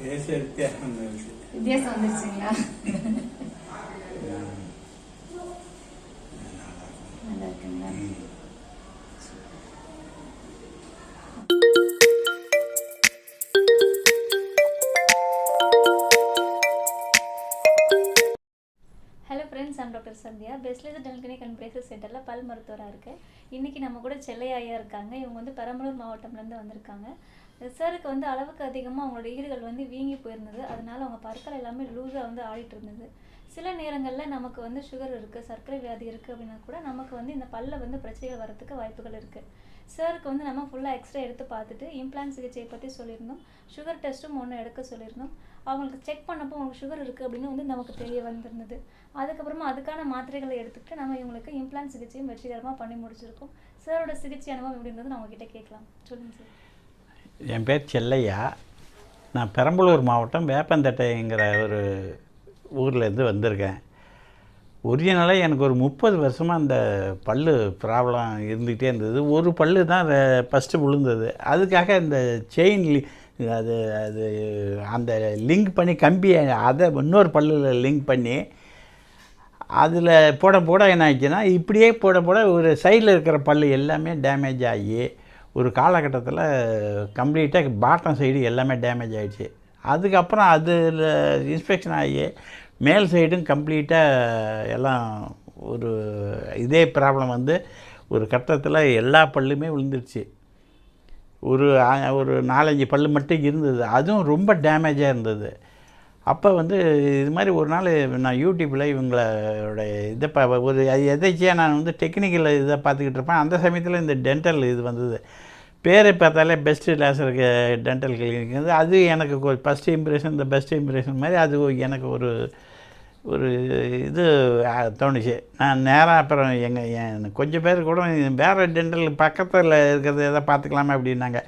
வித்தியாசம் வந்துருச்சுங்களா? நல்லா இருக்குங்களா? Hello friends, I'm doctor Sandhya. பெஸ்ட்லேஸ் டென்டல் கிளினிக் அண்ட் பிரேசஸ் சென்டரில் பல் மருத்துவராக இருக்கேன். இன்றைக்கி நம்ம கூட செல்லையா இருக்காங்க. இவங்க வந்து பெரம்பலூர் மாவட்டம்லேருந்து வந்திருக்காங்க. சாருக்கு வந்து அளவுக்கு அதிகமாக அவங்களோட ஈறுகள் வந்து வீங்கி போயிருந்தது. அதனால் அவங்க பற்கள் எல்லாமே லூஸாக வந்து ஆடிட்டு இருந்தது. சில நேரங்களில் நமக்கு வந்து சுகர் இருக்குது, சர்க்கரை வியாதி இருக்குது அப்படின்னா கூட நமக்கு வந்து இந்த பல்ல வந்து பிரச்சனைகள் வரத்துக்கு வாய்ப்புகள் இருக்குது. சாருக்கு வந்து நம்ம ஃபுல்லாக எக்ஸ்ரே எடுத்து பார்த்துட்டு இம்ப்ளான்ட் சிகிச்சையை பற்றி சொல்லியிருந்தோம். சுகர் டெஸ்ட்டும் ஒன்று எடுக்க சொல்லியிருந்தோம். அவங்களுக்கு செக் பண்ணப்போ உங்களுக்கு சுகர் இருக்குது அப்படின்னு வந்து நமக்கு தெரிய வந்திருந்தது. அதுக்கப்புறமா அதுக்கான மாத்திரைகளை எடுத்துக்கிட்டு நம்ம இவங்களுக்கு இம்ப்ளான்ட் சிகிச்சையும் வெற்றிகரமாக பண்ணி முடிச்சிருக்கோம். சாரோட சிகிச்சை அனுபவம் எப்படி இருந்தது நான் உங்ககிட்ட கேட்கலாம். சொல்லுங்கள் சார். என் பேர் செல்லையா. நான் பெரம்பலூர் மாவட்டம் வேப்பந்தட்டைங்கிற ஒரு ஊர்லேருந்து வந்திருக்கேன். ஒரிஜினலாக எனக்கு ஒரு 30 வருஷமாக அந்த பல் ப்ராப்ளம் இருந்துகிட்டே இருந்தது. ஒரு பல் தான் ஃபஸ்ட்டு விழுந்தது. அதுக்காக இந்த செயின் அது அது அந்த லிங்க் பண்ணி கம்பியை அதை இன்னொரு பல்லில் லிங்க் பண்ணி அதில் போட போட என்ன ஆச்சுன்னா, இப்படியே போட போட ஒரு சைடில் இருக்கிற பல் எல்லாமே டேமேஜ் ஆகி ஒரு காலகட்டத்தில் கம்ப்ளீட்டாக பாட்டம் சைடு எல்லாமே டேமேஜ் ஆகிடுச்சு. அதுக்கப்புறம் அதில் இன்ஸ்பெக்ஷன் ஆகி மேல் சைடும் கம்ப்ளீட்டாக எல்லாம் ஒரு இதே ப்ராப்ளம் வந்து ஒரு கட்டத்தில் எல்லா பல்லுமே விழுந்துருச்சு. ஒரு 4-5 பல் மட்டும் இருந்தது, அதுவும் ரொம்ப டேமேஜாக இருந்தது. அப்போ வந்து இது மாதிரி ஒரு நாள் நான் யூடியூப்பில் இவங்களோட இதை ஒரு எதாச்சியாக நான் வந்து டெக்னிக்கல் இதை பார்த்துக்கிட்டு இருப்பேன். அந்த சமயத்தில் இந்த டென்டல் இது வந்தது. பேரை பார்த்தாலே பெஸ்ட்டு லேசருக்கு டென்டல் கிளினிக் வந்து அது எனக்கு ஒரு ஃபஸ்ட்டு இம்ப்ரெஷன், இந்த பெஸ்ட் இம்ப்ரெஷன் மாதிரி அது எனக்கு ஒரு இது தோணுச்சு. நான் நேராக அப்புறம் கொஞ்சம் பேர் கூட வேறு டென்டல் பக்கத்தில் இருக்கிறது எதை பார்த்துக்கலாமே அப்படின்னாங்க.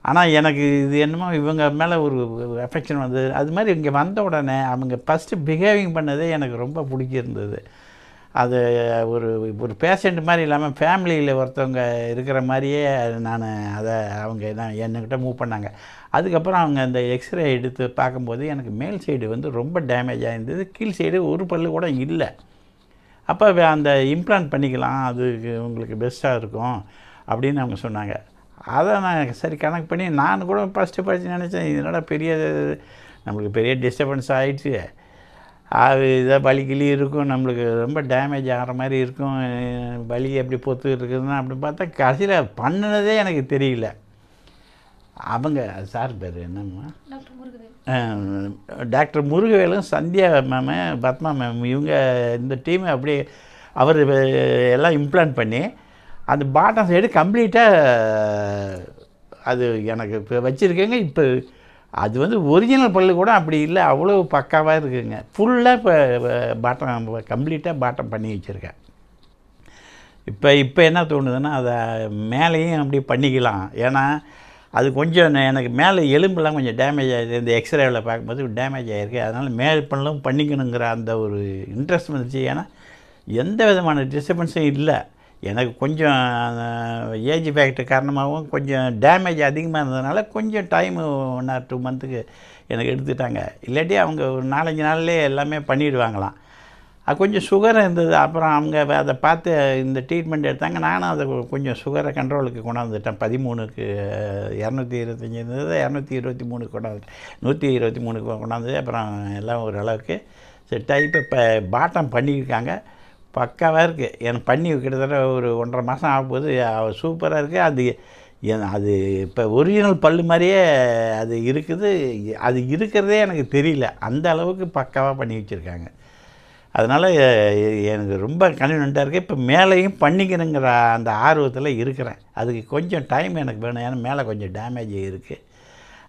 ஆனால் எனக்கு இது என்னமோ இவங்க மேலே ஒரு அஃபெக்ஷன் வந்தது. அது மாதிரி இங்கே வந்த உடனே அவங்க ஃபஸ்ட்டு பிஹேவிங் பண்ணதே எனக்கு ரொம்ப பிடிச்சிருந்தது. அது ஒரு பேஷண்ட் மாதிரி இல்லாமல் ஃபேமிலியில் ஒருத்தவங்க இருக்கிற மாதிரியே நான் அதை என்கிட்ட மூவ் பண்ணாங்க. அதுக்கப்புறம் அவங்க அந்த எக்ஸ்ரே எடுத்து பார்க்கும்போது எனக்கு மேல் சைடு வந்து ரொம்ப டேமேஜ் ஆகிருந்தது. கீழ் சைடு ஒரு பல்லு கூட இல்லை. அப்போ அந்த இம்ப்ளான்ட் பண்ணிக்கலாம், அது உங்களுக்கு பெஸ்ட்டாக இருக்கும் அப்படின்னு அவங்க சொன்னாங்க. அதை நான் சரி கணக்கு பண்ணி நான் கூட ஃபஸ்ட்டு படித்து நினச்சேன், இதனால் நம்மளுக்கு பெரிய டிஸ்டர்பன்ஸ் ஆகிடுச்சு, அது இதை வலி இருக்கும், நம்மளுக்கு ரொம்ப டேமேஜ் ஆகிற மாதிரி இருக்கும், வலி எப்படி பொத்து இருக்குதுன்னு அப்படி பார்த்தா கடைசியில் பண்ணினதே எனக்கு தெரியல. அவங்க சார் பேர் என்னம்மா, டாக்டர் முருகவேலும், சந்தியா மேமு, பத்மா மேம், இவங்க இந்த டீமை அப்படியே அவர் எல்லாம் இம்ப்ளான்ட் பண்ணி அந்த பாட்டம் சைடு கம்ப்ளீட்டாக அது எனக்கு இப்போ வச்சுருக்கேங்க. இப்போ அது வந்து ஒரிஜினல் பல்லு கூட அப்படி இல்லை, அவ்வளோ பக்காவாக இருக்குதுங்க. ஃபுல்லாக இப்போ பாட்டம் கம்ப்ளீட்டாக பாட்டம் பண்ணி வச்சுருக்கேன். இப்போ என்ன தோணுதுன்னா, அதை மேலேயும் அப்படி பண்ணிக்கலாம். ஏன்னா அது கொஞ்சம் எனக்கு மேலே எலும்புலாம் கொஞ்சம் டேமேஜ் ஆகிடுது. இந்த எக்ஸ்ரேவில் பார்க்கும்போது டேமேஜ் ஆகிருக்கு. அதனால் மேல் பல்லும் பண்ணிக்கணுங்கிற அந்த ஒரு இன்ட்ரெஸ்ட் வந்துச்சு. ஏன்னா எந்த விதமான டிஸ்டர்பன்ஸும் இல்லை. எனக்கு கொஞ்சம் ஏஜ் ஃபேக்டர் காரணமாகவும் கொஞ்சம் டேமேஜ் அதிகமாக இருந்ததுனால கொஞ்சம் டைமு 1 or 2 மந்த்துக்கு எனக்கு எடுத்துட்டாங்க. இல்லாட்டி அவங்க ஒரு 4-5 நாள்லேயே எல்லாமே பண்ணிவிடுவாங்களாம். அது கொஞ்சம் சுகர் இருந்தது. அப்புறம் அவங்க அதை பார்த்து இந்த ட்ரீட்மெண்ட் எடுத்தாங்க. நானும் அதை கொஞ்சம் சுகரை கண்ட்ரோலுக்கு கொண்டாந்துட்டேன். 13க்கு 225 இருந்தது, 223 கொண்டாந்துட்டேன், 123 கொண்டாந்து அப்புறம் எல்லாம் ஓரளவுக்கு செட் ஆகி இப்போ பாட்டம் பண்ணியிருக்காங்க. பக்காவாக இருக்குது. எனக்கு பண்ணி கிட்டத்தட்ட ஒரு 1.5 மாதம் ஆகும்போது சூப்பராக இருக்குது. அது இப்போ ஒரிஜினல் பல்லு மாதிரியே அது இருக்குது. அது இருக்கிறதே எனக்கு தெரியல, அந்த அளவுக்கு பக்காவாக பண்ணி வச்சுருக்காங்க. அதனால் எனக்கு ரொம்ப கன்வீனியண்ட்டாக இருக்குது. இப்போ மேலேயும் பண்ணிக்கணுங்கிற அந்த ஆர்வத்தில் இருக்கிறேன். அதுக்கு கொஞ்சம் டைம் எனக்கு வேணும். ஏன்னா மேலே கொஞ்சம் டேமேஜ் இருக்குது.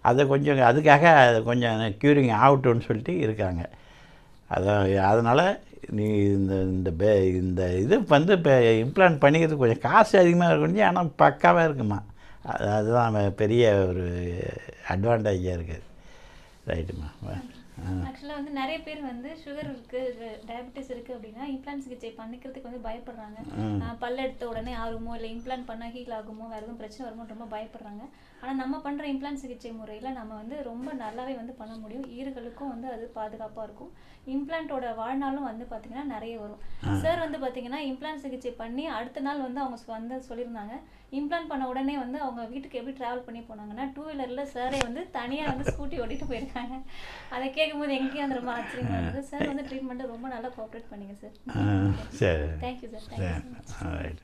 அதை கொஞ்சம் அதுக்காக அதை கொஞ்சம் க்யூரிங் ஆகட்டும்னு சொல்லிட்டு இருக்காங்க. அதனால் நீ இந்த இது வந்து இப்போ இம்ப்ளான்ட் பண்ணிக்கிறது கொஞ்சம் காசு அதிகமாக இருக்கும், ஆனால் பக்காவாக இருக்குமா. அதுதான் பெரிய ஒரு அட்வான்டேஜாக இருக்குது. ரைட்டுமா. ஆக்சுவலாக வந்து நிறைய பேர் வந்து சுகர் இருக்குது, டயபெட்டிஸ் இருக்குது அப்படின்னா இம்ப்ளான்ட் சிகிச்சை பண்ணிக்கிறதுக்கு வந்து பயப்படுறாங்க. பல் எடுத்த உடனே ஆகுமோ, இல்லை இம்ப்ளான்ட் பண்ணால் ஹீல் ஆகுமோ, வேறு எதுவும் பிரச்சனை வருமோ ரொம்ப பயப்படுறாங்க. ஆனால் நம்ம பண்ணுற இம்ப்ளான்ட் சிகிச்சை முறையில் நம்ம வந்து ரொம்ப நல்லாவே வந்து பண்ண முடியும். ஈறுகளுக்கும் வந்து அது பாதுகாப்பாக இருக்கும். இம்ப்ளான்ட்டோட வாழ்நாளும் வந்து பார்த்திங்கன்னா நிறைய வரும். சார் வந்து பார்த்திங்கன்னா இம்ப்ளான்ட் சிகிச்சை பண்ணி அடுத்த நாள் வந்து அவங்க வந்து சொல்லியிருந்தாங்க, இம்ப்ளான்ட் பண்ண உடனே வந்து அவங்க வீட்டுக்கு எப்படி ட்ராவல் பண்ணி போனாங்கன்னா 2 வீலரில் சாரே வந்து தனியாக வந்து ஸ்கூட்டி ஓட்டிட்டு போயிருக்காங்க. அதை கேட்கும்போது எங்கேயும் வந்து ரொம்ப ஆச்சரியமாக இருந்தது. சார் வந்து ட்ரீட்மெண்ட்டு ரொம்ப நல்லா கோஆப்ரேட் பண்ணிங்க சார். சரி. Thank you sir. Thank you so much. Right.